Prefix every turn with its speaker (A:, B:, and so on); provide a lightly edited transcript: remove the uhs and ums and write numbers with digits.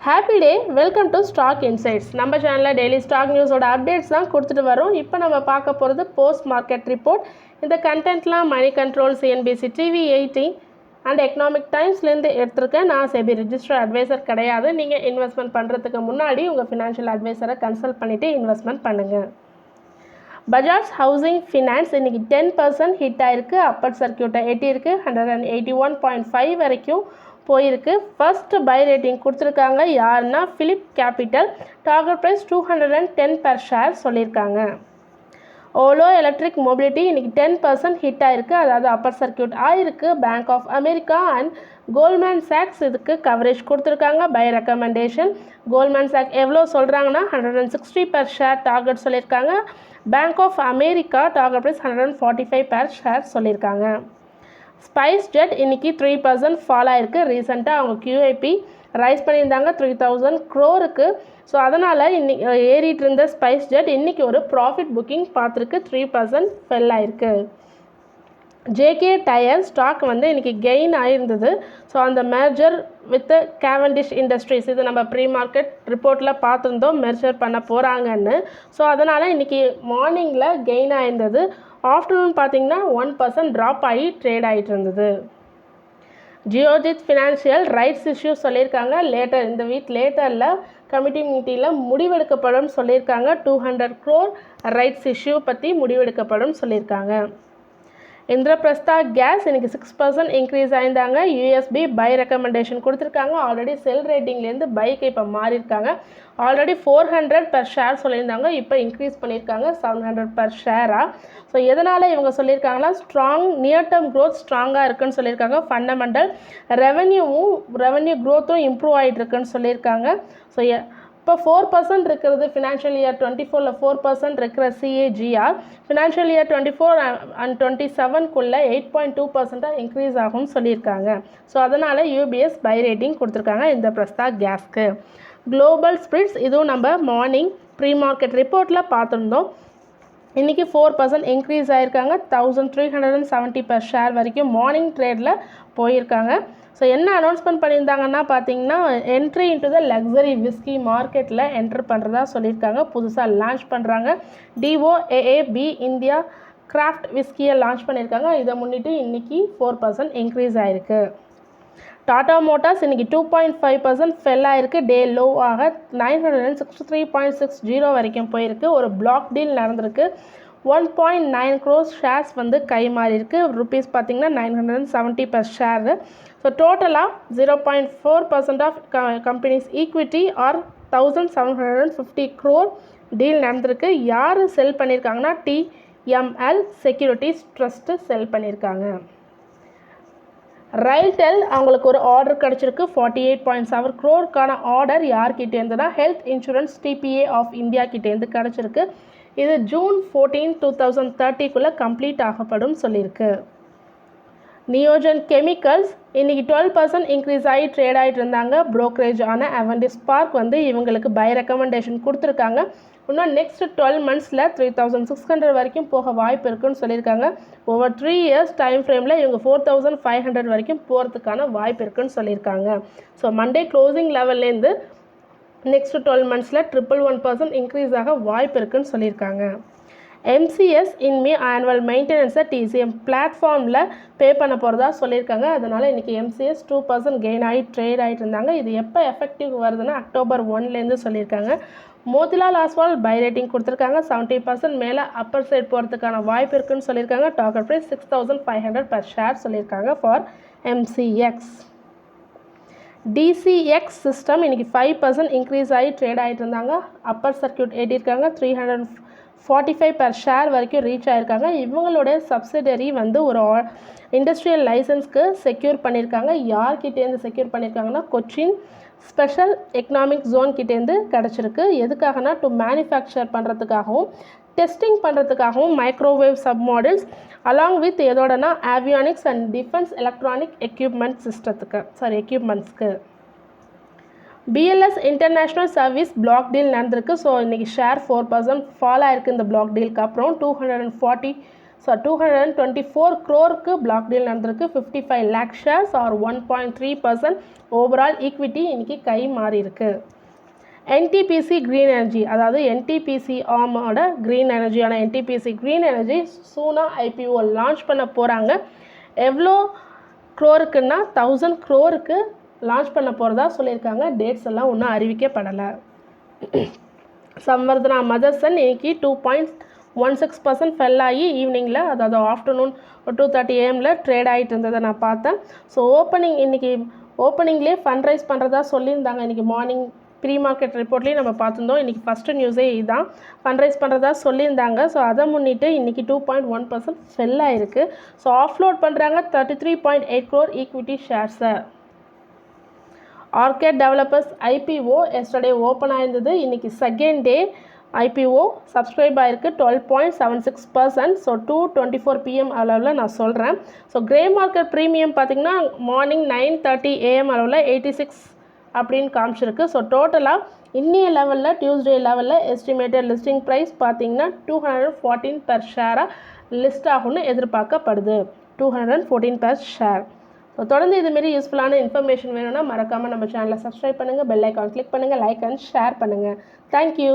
A: Happy day, welcome to stock insights. நம்ம சேனலில் daily stock நியூஸோட updates தான் கொடுத்துட்டு வரோம். இப்போ நம்ம பார்க்க போகிறது போஸ்ட் மார்க்கெட் ரிப்போர்ட். இந்த கண்டென்ட்லாம் money control, CNBC TV 18 and economic டைம்ஸ்லேருந்து எடுத்திருக்கேன். நான் செபி ரிஜிஸ்டர் அட்வைசர் கிடையாது. நீங்கள் இன்வெஸ்ட்மெண்ட் பண்ணுறதுக்கு முன்னாடி உங்கள் ஃபினான்ஷியல் அட்வைசரை கன்சல்ட் பண்ணிவிட்டு இன்வெஸ்ட்மெண்ட் பண்ணுங்கள். பஜாஜ் ஹவுசிங் ஃபினான்ஸ் இன்றைக்கி 10% ஹிட் ஆகிருக்கு. அப்பர் சர்க்கியூட்டை எட்டியிருக்கு. 181.5 வரைக்கும் போயிருக்கு. ஃபர்ஸ்ட் பை ரேட்டிங் கொடுத்துருக்காங்க. யாருன்னா Phillip Capital. Target price 210 per share சொல்லியிருக்காங்க. ஓலோ எலக்ட்ரிக் மொபிலிட்டி இன்றைக்கி 10% ஹிட் ஆகிருக்கு. அதாவது அப்பர் சர்க்கியூட் ஆகிருக்கு. Bank of America and Goldman சாக்ஸ் இதுக்கு கவரேஜ் கொடுத்துருக்காங்க. Buy recommendation. கோல்ட்மேன் சாக் எவ்வளோ சொல்கிறாங்கன்னா 160 per ஷேர் டார்கெட் சொல்லியிருக்காங்க. Bank of America target price 145 per share சொல்லியிருக்காங்க. ஸ்பைஸ் ஜெட் இன்றைக்கி 3% ஃபால் ஆகிருக்கு. ரீசெண்டாக அவங்க QIP ரைஸ் பண்ணியிருந்தாங்க 3000 crore. ஸோ அதனால் இன்னைக்கு ஏறிட்டு இருந்த ஸ்பைஸ் ஜெட் இன்றைக்கி ஒரு ப்ராஃபிட் புக்கிங் பார்த்துருக்கு. 3% ஃபெல் ஆகிருக்கு. ஜேகே டயர் ஸ்டாக் இன்றைக்கி கெயின் ஆகிருந்தது. ஸோ அந்த மேர்ஜர் வித் கேவண்டிஷ் இண்டஸ்ட்ரீஸ் இது நம்ம ப்ரீ மார்க்கெட் ரிப்போர்ட்டில் பார்த்துருந்தோம் மெர்ஜர் பண்ண போகிறாங்கன்னு. ஸோ அதனால் இன்றைக்கி மார்னிங்கில் கெயின் ஆகிருந்தது. ஆஃப்டர்நூன் பார்த்திங்கன்னா 1% ட்ராப் ஆகி ட்ரேட் ஆகிட்டு இருந்தது. ஜியோஜித் ஃபினான்ஷியல் ரைட்ஸ் இஷ்யூ சொல்லியிருக்காங்க. இந்த வீக் லேட்டரில் கமிட்டி மீட்டிங்கில் முடிவெடுக்கப்படும் சொல்லியிருக்காங்க. 200 crore ரைட்ஸ் இஷ்யூ பற்றி முடிவெடுக்கப்படும் சொல்லியிருக்காங்க. இந்திரபிரஸ்தா கேஸ் இன்றைக்கி 6% இன்க்ரீஸ் ஆயிருந்தாங்க. யூஎஸ்பி பை ரெக்கமெண்டேஷன் கொடுத்துருக்காங்க. ஆல்ரெடி செல் ரேட்டிங்லேருந்து பைக்கு இப்போ மாறியிருக்காங்க. ஆல்ரெடி 400 per ஷேர் சொல்லியிருந்தாங்க. இப்போ இன்க்ரீஸ் பண்ணியிருக்காங்க 700 per ஷேராக. ஸோ எதனால் இவங்க சொல்லியிருக்காங்கன்னா நியர் டேர்ம் க்ரோத் ஸ்ட்ராங்காக இருக்குன்னு சொல்லியிருக்காங்க. ஃபண்டமெண்டல் ரெவன்யூ க்ரோத்தும் இம்ப்ரூவ் ஆகிட்டு இருக்குன்னு சொல்லியிருக்காங்க. ஸோ இப்போ 4% இருக்கிறது ஃபினான்ஷியல் இயர் 24ல் 4% இருக்கிற CAGR financial year 24 and 27க்குள்ளே 8.2% increase ஆகும்னு சொல்லியிருக்காங்க. ஸோ அதனால் UBS பை ரேட்டிங் கொடுத்துருக்காங்க இந்த பிரஸ்தா கேஸ்க்கு. குளோபல் ஸ்பிரிட்ஸ் இதுவும் நம்ம மார்னிங் ப்ரீ மார்க்கெட் ரிப்போர்ட்டில் பார்த்துருந்தோம். இன்றைக்கி 4% இன்க்ரீஸ் ஆகிருக்காங்க. 1370 per ஷேர் வரைக்கும் மார்னிங் ட்ரேடில் போயிருக்காங்க. ஸோ என்ன அனௌன்ஸ்மெண்ட் பண்ணியிருந்தாங்கன்னா பார்த்தீங்கன்னா entry into the luxury whisky மார்க்கெட்டில் என்ட்ரு பண்ணுறதா சொல்லியிருக்காங்க. புதுசாக லான்ச் பண்ணுறாங்க. DOAAB இந்தியா கிராஃப்ட் விஸ்கியை லான்ச் பண்ணியிருக்காங்க. இதை முன்னிட்டு இன்றைக்கி 4% இன்க்ரீஸ் ஆகிருக்கு. டாடா மோட்டார்ஸ் இன்றைக்கி 2.5% ஃபெல் ஆகிருக்கு. டே லோ ஆக 963.60 வரைக்கும் போயிருக்கு. ஒரு பிளாக் டீல் நடந்திருக்கு. 1.9 crore ஷேர்ஸ் கை மாறியிருக்கு. ருபீஸ் பார்த்திங்கன்னா 970 per ஷேர். ஸோ டோட்டலாக 0.4% of companies equity or 1750 crore deal நடந்திருக்கு. யார் செல் பண்ணியிருக்காங்கன்னா TML செக்யூரிட்டிஸ் ட்ரஸ்ட்டு செல் பண்ணியிருக்காங்க. ரயில்டெல் அவங்களுக்கு ஒரு ஆர்டர் கிடச்சிருக்கு. 48.7 crore ஆர்டர் யார்கிட்டேருந்துன்னா health insurance TPA of India கிட்டேருந்து கிடச்சிருக்கு. இது June 14, 2030க்குள்ளே கம்ப்ளீட் ஆகப்படும் சொல்லியிருக்கு. நியோஜன் கெமிக்கல்ஸ் இன்றைக்கி 12% இன்க்ரீஸ் ஆகி ட்ரேட் ஆகிட்டு இருந்தாங்க. ப்ரோக்கரேஜ் ஆன அவெண்டிஸ் பார்க் இவங்களுக்கு பை ரெக்கமெண்டேஷன் கொடுத்துருக்காங்க. இன்னும் நெக்ஸ்ட் 12 monthsல 3600 வரைக்கும் போக வாய்ப்பு இருக்குன்னு சொல்லியிருக்காங்க. ஓவர் 3 years டைம் ஃப்ரேமில் இவங்க 4500 வரைக்கும் போகிறதுக்கான வாய்ப்பு இருக்குன்னு சொல்லியிருக்காங்க. ஸோ மண்டே க்ளோசிங் லெவல்லேருந்து நெக்ஸ்ட் 12 monthsல 111% இன்க்ரீஸ் ஆக வாய்ப்பு இருக்குன்னு சொல்லியிருக்காங்க. MCS இன்மே ஆனுவல் மெயின்டெனன்ஸை TCM பிளாட்ஃபார்மில் பே பண்ண போகிறதா சொல்லியிருக்காங்க. அதனால் இன்றைக்கி MCS 2% கெயின் ஆகி ட்ரேட் ஆகிட்டு இருந்தாங்க. இது எப்போ எஃபெக்டிவ் வருதுன்னா October 1லேருந்து சொல்லியிருக்காங்க. மோதிலால் ஆஸ்வால் பை ரேட்டிங் கொடுத்துருக்காங்க. 70% மேலே அப்பர் சைட் போகிறதுக்கான வாய்ப்பு இருக்குன்னு சொல்லியிருக்காங்க. டார்கெட் ப்ரைஸ் 6500 per ஷேர் சொல்லியிருக்காங்க ஃபார் MCX. DCX சிஸ்டம் இன்றைக்கி 5% இன்க்ரீஸ் ஆகி ட்ரேட் ஆகிட்டு இருந்தாங்க. அப்பர் சர்க்கியூட் ஏற்றிருக்காங்க. 345 per ஷேர் வரைக்கும் ரீச் ஆகிருக்காங்க. இவங்களுடைய சப்சிடரி ஒரு இண்டஸ்ட்ரியல் லைசன்ஸ்க்கு செக்யூர் பண்ணியிருக்காங்க. யார்கிட்டேருந்து செக்யூர் பண்ணியிருக்காங்கன்னா கொச்சின் ஸ்பெஷல் எக்கனாமிக் ஜோன் கிட்டேருந்து கிடச்சிருக்கு. எதுக்காகனா டு மேனுஃபேக்சர் பண்ணுறதுக்காகவும் டெஸ்டிங் பண்ணுறதுக்காகவும் microwave sub models along with எதோடனா ஆவியானிக்ஸ் அண்ட் டிஃபென்ஸ் எலக்ட்ரானிக் எக்யூப்மெண்ட்ஸ்க்கு. BLS international service block deal நடந்திருக்கு. ஸோ இன்றைக்கி ஷேர் 4% ஃபால் ஆகிருக்கு. இந்த பிளாக் டீலுக்கு அப்புறம் 240 ஸோ 224 க்ரோருக்கு பிளாக் டீல் நடந்திருக்கு. 55 lakh shares or 1.3% overall equity இன்றைக்கி கை மாறி இருக்கு. NTPC க்ரீன் எனர்ஜி, அதாவது NTPC ஆமோட க்ரீன் எனர்ஜியான NTPC க்ரீன் எனர்ஜி சூனாக IPO லான்ச் பண்ண போகிறாங்க. எவ்வளோ க்ரோருக்குன்னா 1000 க்ரோருக்கு லான்ச் பண்ண போகிறதா சொல்லியிருக்காங்க. டேட்ஸ் எல்லாம் ஒன்றும் அறிவிக்கப்படலை. சம்வர்தனா மதர்சன் இன்னைக்கு 2.16% ஃபெல் ஆகி ஈவினிங்கில், அதாவது ஆஃப்டர்நூன் 2:30 AM ட்ரேட் ஆகிட்டு இருந்ததை நான் பார்த்தேன். ஸோ இன்றைக்கி ஓப்பனிங்லேயே ஃபண்ட் ரைஸ் பண்ணுறதா சொல்லியிருந்தாங்க. இன்றைக்கி மார்னிங் ப்ரீ மார்க்கெட் ரிப்போர்ட்லேயும் நம்ம பார்த்துருந்தோம். இன்றைக்கி ஃபஸ்ட்டு நியூஸே இதுதான், ஃபண்ட் ரைஸ் பண்ணுறதா சொல்லியிருந்தாங்க. ஸோ அதை முன்னிட்டு இன்றைக்கி 2.1% ஃபெல் ஆகிருக்கு. ஸோ ஆஃப்லோட் பண்ணுறாங்க 33.8 crore ஈக்விட்டி ஷேர்ஸை. Arkade developers IPO yesterday open ஆயிருந்தது. இன்றைக்கி செகண்ட் டே IPO சப்ஸ்கிரைப் ஆகிருக்கு 12.76%. ஸோ 2:24 PM அளவில் நான் சொல்கிறேன். ஸோ கிரே மார்க்கெட் ப்ரீமியம் பார்த்திங்கன்னா மார்னிங் 9:30 AM அளவில் 86 அப்படின்னு காமிச்சிருக்கு. ஸோ டோட்டலாக இன்னிய லெவலில் டியூஸ்டே லெவலில் எஸ்டிமேட்டட் லிஸ்டிங் ப்ரைஸ் பார்த்திங்கன்னா 214 per ஷேராக லிஸ்ட் ஆகும்னு எதிர்பார்க்கப்படுது. 214 per ஷேர். ஸோ தொடர்ந்து இதுமாரி யூஸ்ஃபுல்லான இன்ஃபர்மேஷன் வேணும்னா மறக்காமல் நம்ம சேனலை சப்ஸ்கிரைப் பண்ணுங்கள், பெல் ஐக்கான் கிளிக் பண்ணுங்கள், லைக் அண்ட் ஷேர் பண்ணுங்கள். தேங்க்யூ.